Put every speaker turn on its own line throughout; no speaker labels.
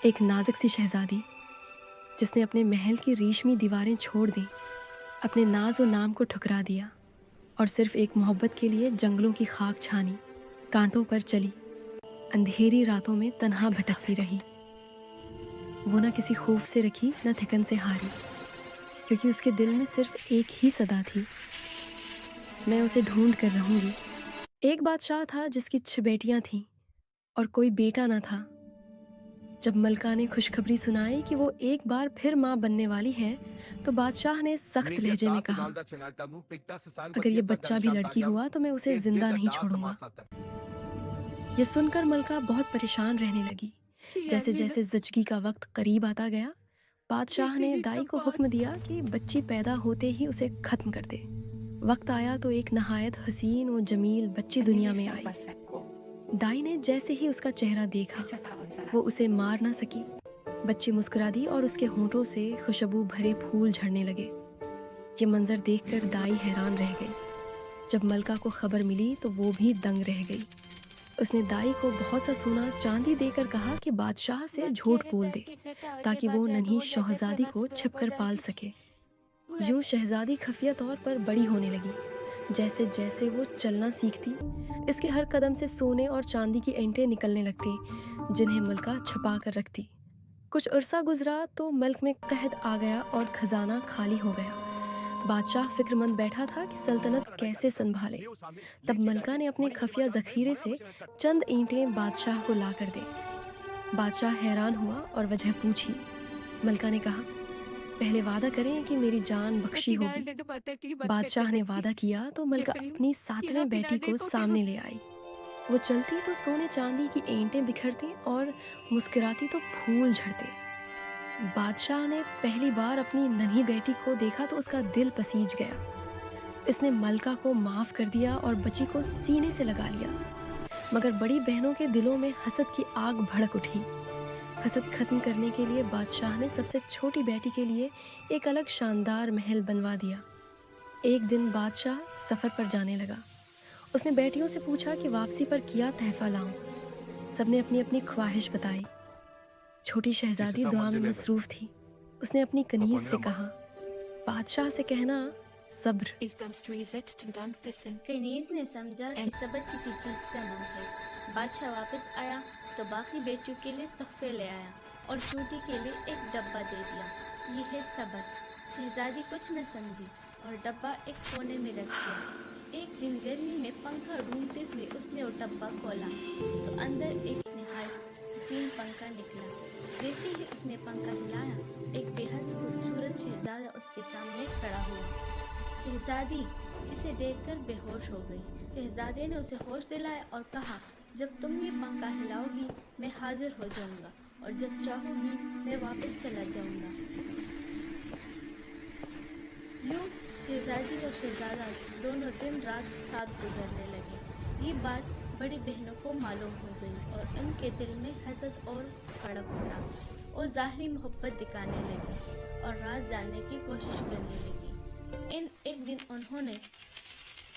ایک نازک سی شہزادی جس نے اپنے محل کی ریشمی دیواریں چھوڑ دیں، اپنے ناز و نام کو ٹھکرا دیا اور صرف ایک محبت کے لیے جنگلوں کی خاک چھانی، کانٹوں پر چلی، اندھیری راتوں میں تنہا بھٹکتی رہی۔ وہ نہ کسی خوف سے رکھی نہ تھکن سے ہاری، کیونکہ اس کے دل میں صرف ایک ہی صدا تھی، میں اسے ڈھونڈ کر رہوں گی۔ ایک بادشاہ تھا جس کی 6 بیٹیاں تھیں اور کوئی بیٹا نہ تھا۔ جب ملکہ نے خوشخبری سنائی کہ وہ ایک بار پھر ماں بننے والی ہے تو بادشاہ نے سخت لہجے میں کہا، اگر یہ بچہ بھی لڑکی ہوا تو میں اسے زندہ نہیں چھوڑوں گا۔ یہ سن کر ملکہ بہت پریشان رہنے لگی۔ جیسے جیسے زچگی کا وقت قریب آتا گیا، بادشاہ نے دائی کو حکم دیا کہ بچی پیدا ہوتے ہی اسے ختم کر دے۔ وقت آیا تو ایک نہایت حسین و جمیل بچی دنیا میں آئی۔ دائی نے جیسے ہی اس کا چہرہ دیکھا، وہ اسے مار نہ سکی۔ بچی مسکرا دی اور اس کے ہونٹوں سے خوشبو بھرے پھول جھڑنے لگے۔ یہ منظر دیکھ کر دائی حیران رہ گئی۔ جب ملکہ کو خبر ملی تو وہ بھی دنگ رہ گئی۔ اس نے دائی کو بہت سا سونا چاندی دے کر کہا کہ بادشاہ سے جھوٹ بول دے تاکہ وہ ننھی شہزادی کو چھپ کر پال سکے۔ یوں شہزادی خفیہ طور پر بڑی ہونے لگی۔ جیسے جیسے وہ چلنا سیکھتی، اس کے ہر قدم سے سونے اور چاندی کی اینٹیں نکلنے لگتی جنہیں ملکہ چھپا کر رکھتی۔ کچھ عرصہ گزرا تو ملک میں قحط آ گیا اور خزانہ خالی ہو گیا۔ بادشاہ فکر مند بیٹھا تھا کہ سلطنت کیسے سنبھالے۔ تب ملکہ نے اپنے خفیہ ذخیرے سے چند اینٹیں بادشاہ کو لا کر دی۔ بادشاہ حیران ہوا اور وجہ پوچھی۔ ملکہ نے کہا، پہلے وعدہ کریں کہ میری جان بخشی ہوگی۔ بادشاہ نے وعدہ کیا تو ملکہ اپنی 7ویں بیٹی کو سامنے لے آئی۔ وہ چلتی تو سونے چاندی کی اینٹیں بکھرتی اور مسکراتی تو پھول جھڑتے۔ بادشاہ نے پہلی بار اپنی ننھی بیٹی کو دیکھا تو اس کا دل پسیج گیا۔ اس نے ملکہ کو معاف کر دیا اور بچی کو سینے سے لگا لیا، مگر بڑی بہنوں کے دلوں میں حسد کی آگ بھڑک اٹھی۔ حسد ختم کرنے کے لیے بادشاہ نے سب سے چھوٹی بیٹی کے لیے ایک الگ شاندار محل بنوا دیا۔ ایک دن بادشاہ سفر پر جانے لگا۔ اس نے بیٹیوں سے پوچھا کہ واپسی پر کیا تحفہ لاؤں۔ سب نے اپنی اپنی خواہش بتائی۔ چھوٹی شہزادی دعا میں مصروف تھی۔ اس نے اپنی کنیز سے کہا، بادشاہ سے کہنا صبر۔
کنیز نے سمجھا کہ صبر کسی چیز کا نام ہے۔ بادشاہ واپس آیا تو باقی بیٹیوں کے لیے تحفے لے آیا اور چھوٹی کے لیے ایک ڈبہ دے دیا۔ یہ ہے صبر۔ شہزادی کچھ نہ سمجھی اور ڈبہ ایک کونے میں رکھ دیا۔ ایک دن گرمی میں پنکھا ڈھونڈتے ہوئے اس نے وہ ڈبہ کھولا تو اندر ایک نہایت حسین پنکھا نکلا۔ جیسے ہی اس نے پنکھا ہلایا، ایک بے حد خوبصورت شہزادہ اس کے سامنے کھڑا ہوا۔ شہزادی اسے دیکھ کر بے ہوش ہو گئی۔ شہزادے نے اسے ہوش دلایا اور کہا، جب تم یہ پنکھا ہلاؤ گی میں حاضر ہو جاؤں گا اور جب چاہو گی میں واپس چلا جاؤں گا۔ یوں شہزادی اور شہزادہ دونوں دن رات ساتھ گزارنے لگے۔ یہ بات بڑی بہنوں کو معلوم ہو گئی اور ان کے دل میں حسد اور بھڑک اٹھا۔ وہ ظاہری محبت دکھانے لگی اور راز جاننے کی کوشش کرنے لگی۔ ایک دن انہوں نے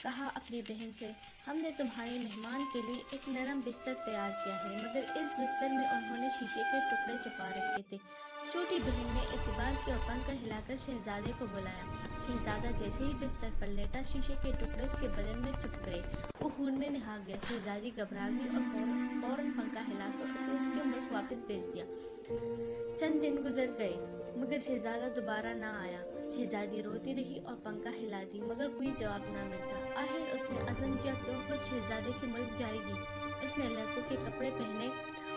کہا اپنی بہن سے، ہم نے تمہارے مہمان کے لیے ایک نرم بستر تیار کیا ہے، مگر اس بستر میں انہوں نے شیشے کے ٹکڑے چھپا رکھے تھے۔ چھوٹی بہن نے اعتبار کیا اور پنکھا ہلا کر شہزادے کو بلایا۔ شہزادہ جیسے ہی بستر پر لیٹا، شیشے کے ٹکڑے اس کے بدن میں چپک گئے۔ وہ خون میں نہا گیا۔ شہزادی گھبرا گئی اور فوراً پنکھا ہلا کر اسے اس کے ملک واپس بھیج دیا۔ چند دن گزر گئے مگر شہزادہ دوبارہ نہ آیا۔ شہزادی روتی رہی اور پنکھا ہلاتی مگر کوئی جواب نہ ملتا۔ آخر اس نے عزم کیا کہ وہ خود شہزادے کے ملک جائے گی۔ اس نے لڑکوں کے کپڑے پہنے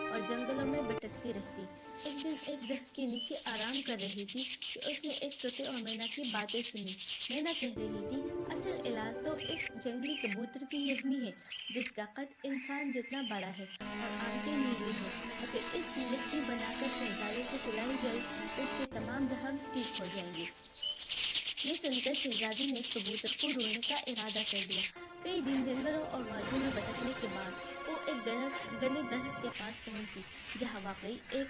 اور جنگلوں میں بھٹکتی رہتی۔ ایک دن ایک درخت کے نیچے آرام کر رہی تھی کہ اس نے ایک طوطے اور مینا کی باتیں سنی۔ مینا کہہ رہی تھی، اصل علاج تو اس جنگلی کبوتر کی یہی ہے جس کا قد انسان جتنا بڑا ہے اور آنکھیں نیلی ہیں۔ اگر اس کی یخنی بنا کر شہزادے کو پلائی جائے تو اس کے تمام زخم ٹھیک ہو جائیں گے۔ یہ سن کر شہزادی نے اس کبوتر کو ڈھونڈنے کا ارادہ کر دیا۔ کئی دن جنگلوں اور وادیوں میں بھٹکنے کے بعد وہ ایک گنے درخت کے پاس پہنچی جہاں واقعی ایک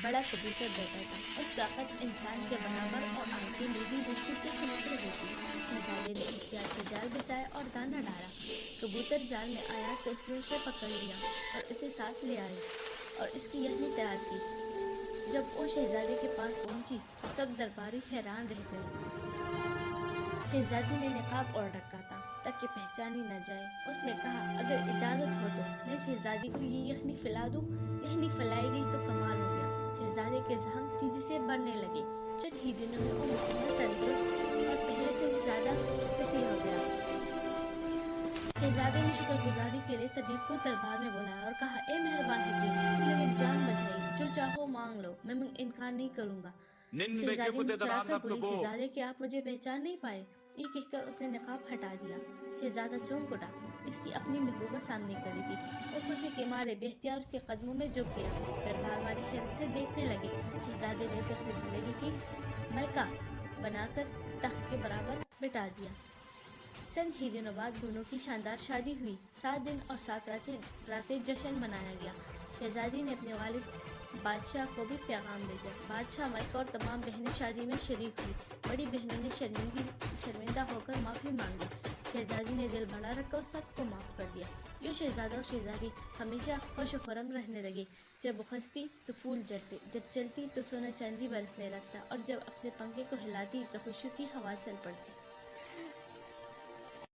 بڑا کبوتر بیٹھا تھا۔ اس کا قد انسان کے برابر اور آنکھیں نیلی روشنی سے چمک رہی تھی۔ شہزادے نے احتیاط سے جال بچھایا اور دانہ ڈالا۔ کبوتر جال میں آیا تو اس نے اسے پکڑ لیا اور اسے ساتھ لے آئی اور اس کی یخنی تیار کی۔ جب وہ شہزادے کے پاس پہنچی تو سب درباری حیران رہ گئے۔ شہزادی نے نقاب اوڑھ رکھا تھا تاکہ پہچانی نہ جائے۔ اس نے کہا اگر اجازت ہو تو میں شہزادی کو یہ یخنی پھلا دوں۔ یخنی پھلائی گئی تو کمال ہو گیا۔ شہزادے کے ذہن تیزی سے بڑھنے لگے۔ چند ہی دنوں میں وہ مکمل تندرست اور پہلے سے زیادہ کثیر ہو گیا۔ شہزادے نے شکر گزاری کے لیے طبیب کو دربار میں بلایا اور کہا اے مہربان حکیم، تم نے میری جان بچائی، جو چاہو مانگ لو، میں انکار نہیں کروں گا۔ شہزادی مسکرا کر بولی شہزادے کہ آپ مجھے پہچان نہیں پائے؟ یہ کہہ کر اس نے نقاب ہٹا دیا۔ شہزادہ چونک اٹھا، اس کی اپنی محبوبہ سامنے کھڑی تھی۔ وہ خوشی کے مارے بے اختیار اس کے قدموں میں جھک گیا۔ دربار والے حیرت سے دیکھنے لگے۔ شہزادے نے اسے اپنی زندگی کی ملکہ بنا کر تخت کے برابر بٹھا دیا۔ چند ہی دنوں بعد دونوں کی شاندار شادی ہوئی۔ 7 دن اور 7 راتیں جشن منایا گیا۔ شہزادی نے اپنے والد بادشاہ کو بھی پیغام بھیجا۔ بادشاہ، ملکہ اور تمام بہنیں شادی میں شریک ہوئی۔ بڑی بہنوں نے شرمندہ ہو کر معافی مانگی۔ شہزادی نے دل بڑا رکھا اور سب کو معاف کر دیا۔ یوں شہزادہ اور شہزادی ہمیشہ خوش و خرم رہنے لگے۔ جب وہ ہنستی تو پھول جھڑتے، جب چلتی تو سونا چاندی برسنے لگتا، اور جب اپنے پنکھے کو ہلاتی تو خوشی کی ہوا چل پڑتی۔